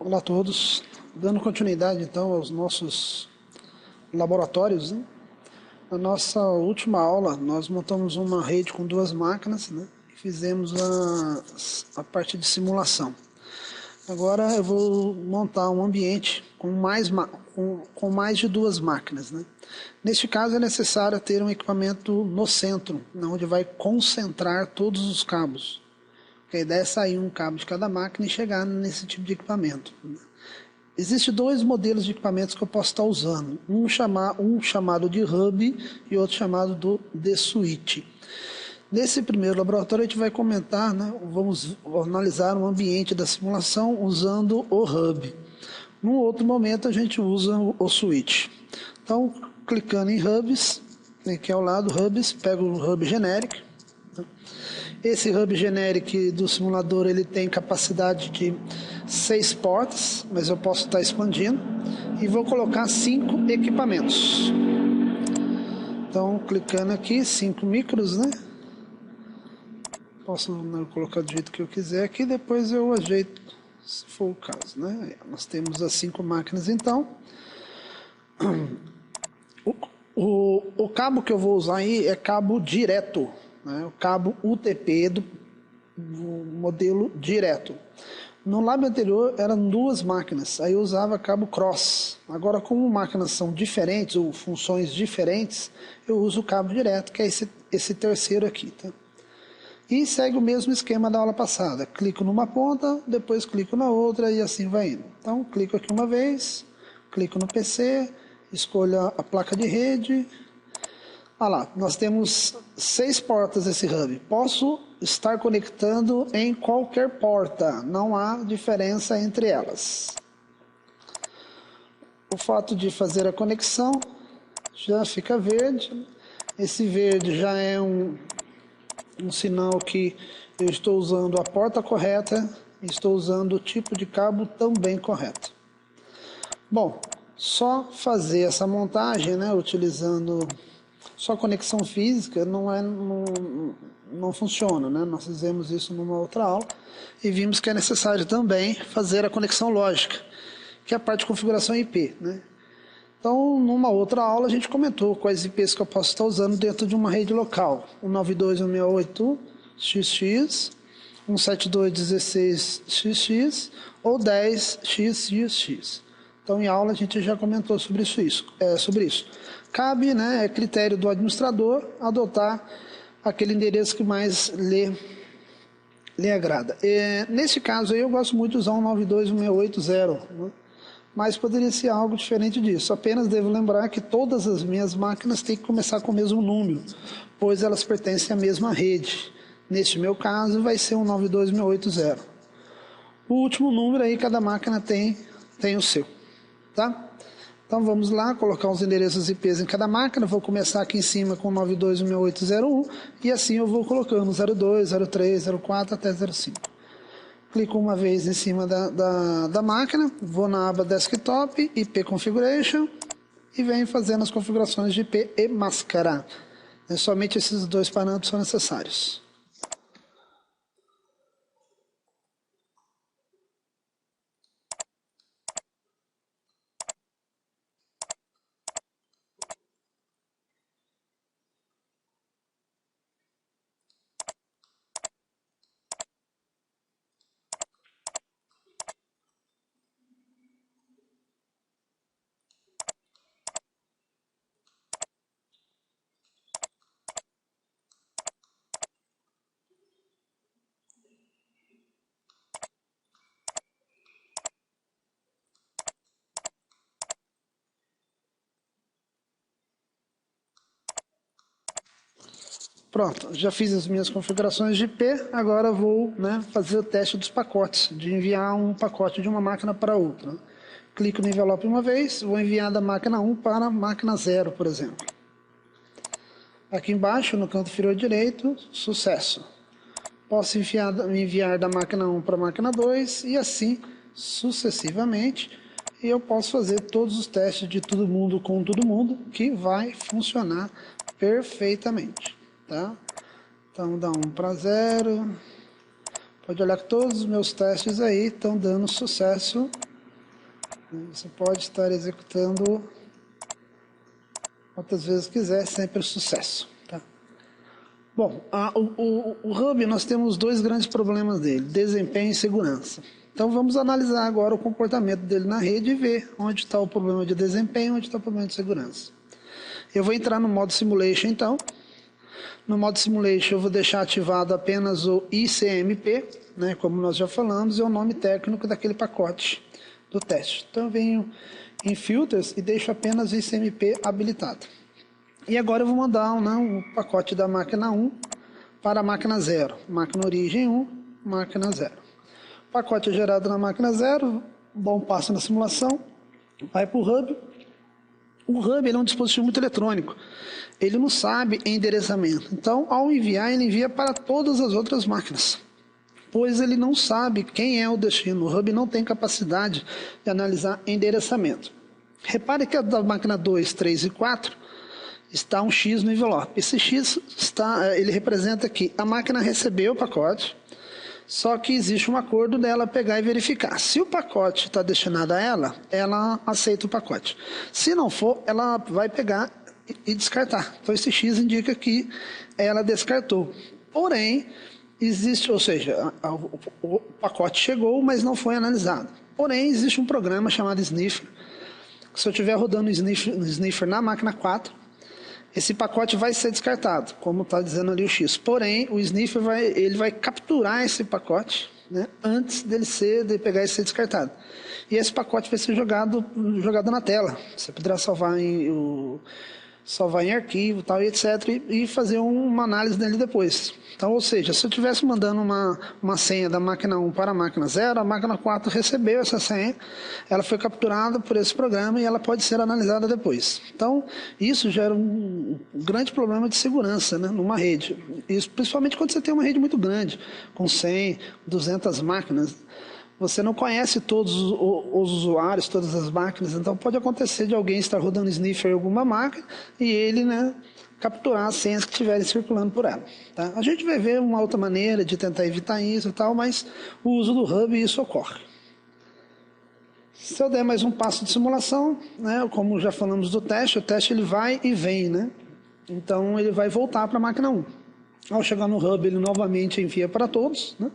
Olá a todos, dando continuidade então aos nossos laboratórios, né? Na nossa última aula nós montamos uma rede com duas máquinas, né? E fizemos a parte de simulação. Agora eu vou montar um ambiente com mais de duas máquinas, né? Neste caso é necessário ter um equipamento no centro, onde vai concentrar todos os cabos. A ideia é sair um cabo de cada máquina e chegar nesse tipo de equipamento. Existem dois modelos de equipamentos que eu posso estar usando. Um chamado de hub e outro chamado de switch. Nesse primeiro laboratório a gente vai comentar, né, vamos analisar um ambiente da simulação usando o hub. Num outro momento a gente usa o switch. Então, clicando em hubs, aqui ao lado hubs, pego o hub genérico. Esse hub genérico do simulador ele tem capacidade de 6 portas, mas eu posso estar expandindo. E vou colocar 5 equipamentos. Então, clicando aqui, 5 micros, né? Posso colocar do jeito que eu quiser aqui, depois eu ajeito, se for o caso, né? Nós temos as 5 máquinas, então. O cabo que eu vou usar aí é cabo direto, né? O cabo UTP do modelo direto. No lab anterior eram duas máquinas, aí eu usava cabo cross. Agora, como máquinas são diferentes ou funções diferentes, eu uso o cabo direto, que é esse terceiro aqui, tá? E segue o mesmo esquema da aula passada. Clico numa ponta, depois clico na outra e assim vai indo. Então, clico aqui uma vez, clico no PC, escolho a placa de rede. Olha lá, nós temos 6 portas esse hub. Posso estar conectando em qualquer porta, não há diferença entre elas. O fato de fazer a conexão já fica verde. Esse verde já é um sinal que eu estou usando a porta correta e estou usando o tipo de cabo também correto. Bom, só fazer essa montagem, né, utilizando só conexão física não funciona, né? Nós fizemos isso numa outra aula e vimos que é necessário também fazer a conexão lógica, que é a parte de configuração IP, né? Então, numa outra aula a gente comentou quais IPs que eu posso estar usando dentro de uma rede local. 192.168.xx, 172.16.xx ou 10.xxx. Então, em aula a gente já comentou sobre isso. Cabe, né, é critério do administrador adotar aquele endereço que mais lhe agrada. Nesse caso aí eu gosto muito de usar 192.168.0, né? Mas poderia ser algo diferente disso. Apenas devo lembrar que todas as minhas máquinas têm que começar com o mesmo número, pois elas pertencem à mesma rede. Neste meu caso vai ser 192.168.0. O último número aí cada máquina tem o seu, tá? Então vamos lá, colocar os endereços IPs em cada máquina. Vou começar aqui em cima com 92.168.0.1 e assim eu vou colocando 02, 03, 04 até 05. Clico uma vez em cima da máquina, vou na aba Desktop, IP Configuration e venho fazendo as configurações de IP e máscara. Somente esses dois parâmetros são necessários. Pronto, já fiz as minhas configurações de IP, agora vou, né, fazer o teste dos pacotes, de enviar um pacote de uma máquina para outra. Clico no envelope uma vez, vou enviar da máquina 1 para a máquina 0, por exemplo. Aqui embaixo, no canto inferior direito, sucesso. Posso enviar da máquina 1 para a máquina 2 e assim sucessivamente. E eu posso fazer todos os testes de todo mundo com todo mundo, que vai funcionar perfeitamente. Tá? Então dá 1 para 0. Pode olhar que todos os meus testes aí estão dando sucesso Você pode estar executando quantas vezes quiser, sempre sucesso. Tá? Bom, o Hub, nós temos dois grandes problemas dele, desempenho e segurança. Então vamos analisar agora o comportamento dele na rede e ver onde está o problema de desempenho e onde está o problema de segurança. Eu vou entrar no modo Simulation então. No modo Simulation eu vou deixar ativado apenas o ICMP, né, como nós já falamos, é o nome técnico daquele pacote do teste. Então eu venho em Filters e deixo apenas o ICMP habilitado. E agora eu vou mandar um pacote da máquina 1 para a máquina 0. Máquina origem 1, máquina 0. O pacote é gerado na máquina 0, dá um passo na simulação, vai para o Hub. O Hub ele é um dispositivo muito eletrônico. Ele não sabe endereçamento. Então, ao enviar, ele envia para todas as outras máquinas, pois ele não sabe quem é o destino. O Hub não tem capacidade de analisar endereçamento. Repare que a da máquina 2, 3 e 4 está um X no envelope. Esse X ele representa que a máquina recebeu o pacote, só que existe um acordo dela pegar e verificar. Se o pacote está destinado a ela, ela aceita o pacote. Se não for, ela vai pegar e descartar. Então esse X indica que ela descartou. Porém, existe, ou seja, o pacote chegou, mas não foi analisado. Porém, existe um programa chamado Sniffer. Se eu estiver rodando o Sniffer na máquina 4, esse pacote vai ser descartado, como está dizendo ali o X. Porém, o Sniffer vai capturar esse pacote, né, antes de pegar e ser descartado. E esse pacote vai ser jogado na tela. Você poderá salvar em arquivo, tal, e etc. E fazer uma análise dele depois. Então, ou seja, se eu estivesse mandando uma senha da máquina 1 para a máquina 0, a máquina 4 recebeu essa senha, ela foi capturada por esse programa e ela pode ser analisada depois. Então, isso gera um grande problema de segurança, né, numa rede. Isso, principalmente quando você tem uma rede muito grande, com 100, 200 máquinas. Você não conhece todos os usuários, todas as máquinas, então pode acontecer de alguém estar rodando sniffer em alguma máquina e ele, né, capturar as senhas que estiverem circulando por ela. Tá? A gente vai ver uma outra maneira de tentar evitar isso e tal, mas o uso do Hub, isso ocorre. Se eu der mais um passo de simulação, né, como já falamos do teste, o teste ele vai e vem, né? Então ele vai voltar para a máquina 1. Ao chegar no Hub, ele novamente envia para todos, né?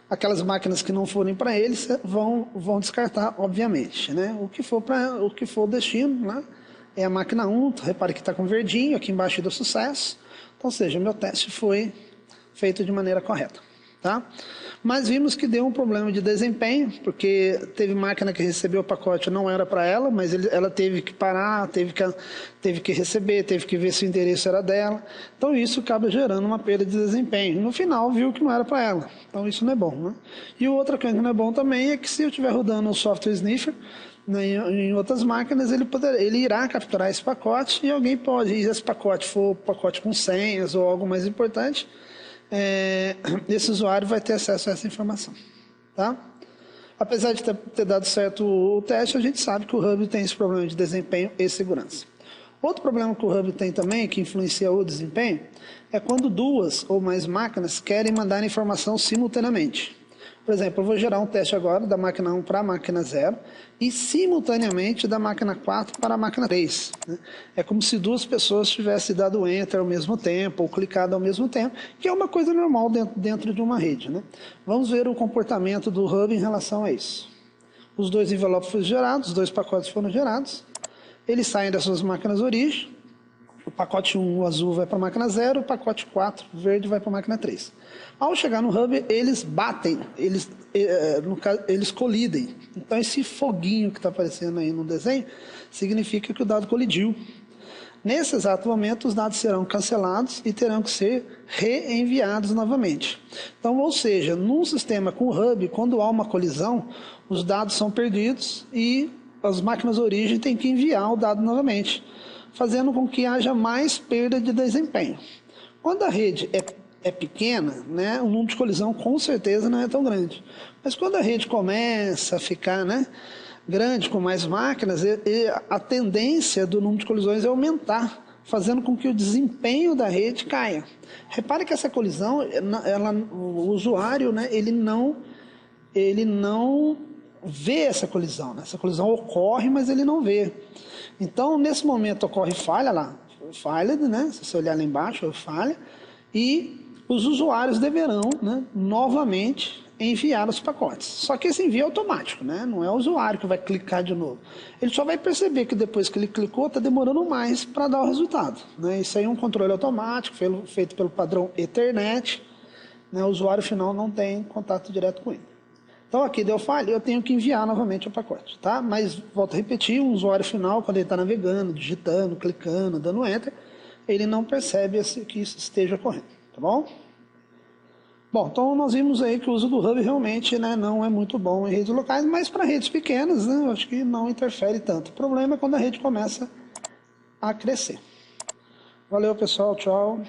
Aquelas máquinas que não forem para eles vão descartar, obviamente, né? O que for o destino, né? É a máquina 1, repare que está com verdinho, aqui embaixo deu sucesso. Então, ou seja, meu teste foi feito de maneira correta. Tá? Mas vimos que deu um problema de desempenho, porque teve máquina que recebeu o pacote, não era para ela, mas ela teve que parar, teve que receber, teve que ver se o endereço era dela. Então isso acaba gerando uma perda de desempenho. No final viu que não era para ela. Então isso não é bom. Né? E outra coisa que não é bom também é que se eu estiver rodando o software Sniffer, em outras máquinas, ele irá capturar esse pacote e alguém pode, e se esse pacote for pacote com senhas ou algo mais importante, esse usuário vai ter acesso a essa informação. Tá? Apesar de ter dado certo o teste, a gente sabe que o Hub tem esse problema de desempenho e segurança. Outro problema que o Hub tem também, que influencia o desempenho, é quando duas ou mais máquinas querem mandar informação simultaneamente. Por exemplo, eu vou gerar um teste agora da máquina 1 para a máquina 0 e simultaneamente da máquina 4 para a máquina 3. Né? É como se duas pessoas tivessem dado Enter ao mesmo tempo ou clicado ao mesmo tempo, que é uma coisa normal dentro de uma rede. Né? Vamos ver o comportamento do Hub em relação a isso. Os dois envelopes foram gerados, os dois pacotes foram gerados, eles saem das suas máquinas origem, o pacote 1, o azul, vai para a máquina 0, o pacote 4, o verde, vai para a máquina 3. Ao chegar no Hub, eles batem, eles colidem. Então, esse foguinho que está aparecendo aí no desenho, significa que o dado colidiu. Nesse exato momento, os dados serão cancelados e terão que ser reenviados novamente. Então, ou seja, num sistema com Hub, quando há uma colisão, os dados são perdidos e as máquinas origem têm que enviar o dado novamente, fazendo com que haja mais perda de desempenho. Quando a rede é pequena, né, o número de colisão com certeza não é tão grande. Mas quando a rede começa a ficar, né, grande, com mais máquinas, a tendência do número de colisões é aumentar, fazendo com que o desempenho da rede caia. Repare que essa colisão, o usuário, né, ele não vê essa colisão, né? Essa colisão ocorre, mas ele não vê. Então, nesse momento ocorre falha lá, falha, né? Se você olhar lá embaixo, falha, e os usuários deverão, né, novamente enviar os pacotes. Só que esse envio é automático, né? Não é o usuário que vai clicar de novo. Ele só vai perceber que depois que ele clicou, está demorando mais para dar o resultado, né? Isso aí é um controle automático, feito pelo padrão Ethernet, né? O usuário final não tem contato direto com ele. Então aqui deu falha, eu tenho que enviar novamente o pacote, tá? Mas, volto a repetir, o usuário final, quando ele está navegando, digitando, clicando, dando Enter, ele não percebe que isso esteja ocorrendo, tá bom? Bom, então nós vimos aí que o uso do Hub realmente, né, não é muito bom em redes locais, mas para redes pequenas, né, eu acho que não interfere tanto. O problema é quando a rede começa a crescer. Valeu, pessoal, tchau.